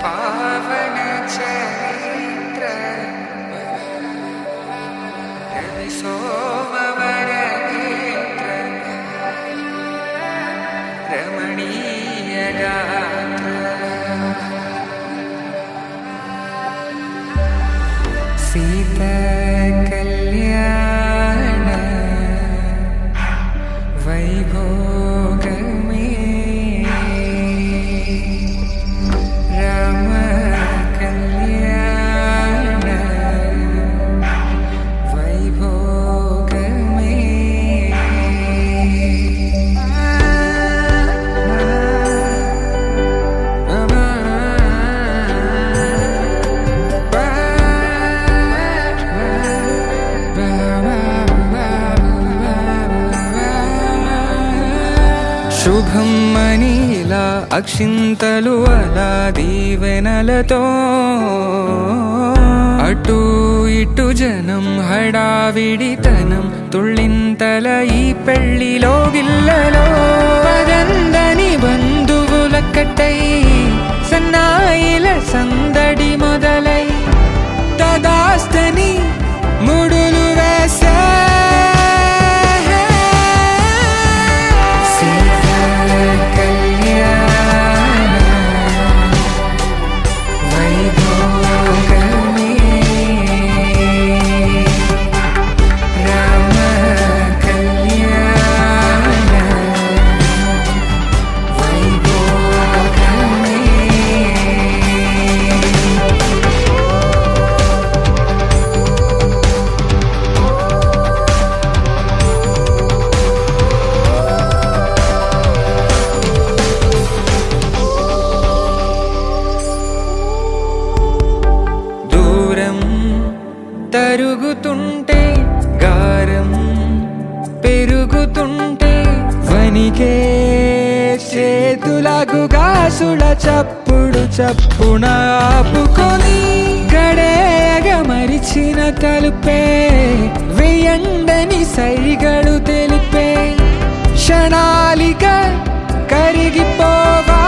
పావన చరిత్ర రవి సోమవర నేత్ర రమణీయ గాత్ర సీతా కళ్యాణ వైభోగమే రామ కళ్యాణ వైభోగమే శుభం మనీలా అక్షింతలు అలా దీవెనలతో అటు ఇటు జనం హడావిడితనం తుళ్ళింతల ఈ పెళ్లిలో గిల్లలో పదందని బంధువుల కట్టై సన్నాయిల సందడి మొదలై తదాస్తని ముడులు వేసే తరుగుతుంటే గారం పెరుగుతుంటే వనికే చేతులకు గాసుల చప్పుడు చప్పున ఆపుకొని గడేగ మరిచిన తలుపే వేయండని సైగడు తెలిపే క్షణాలిక కరిగిపోవా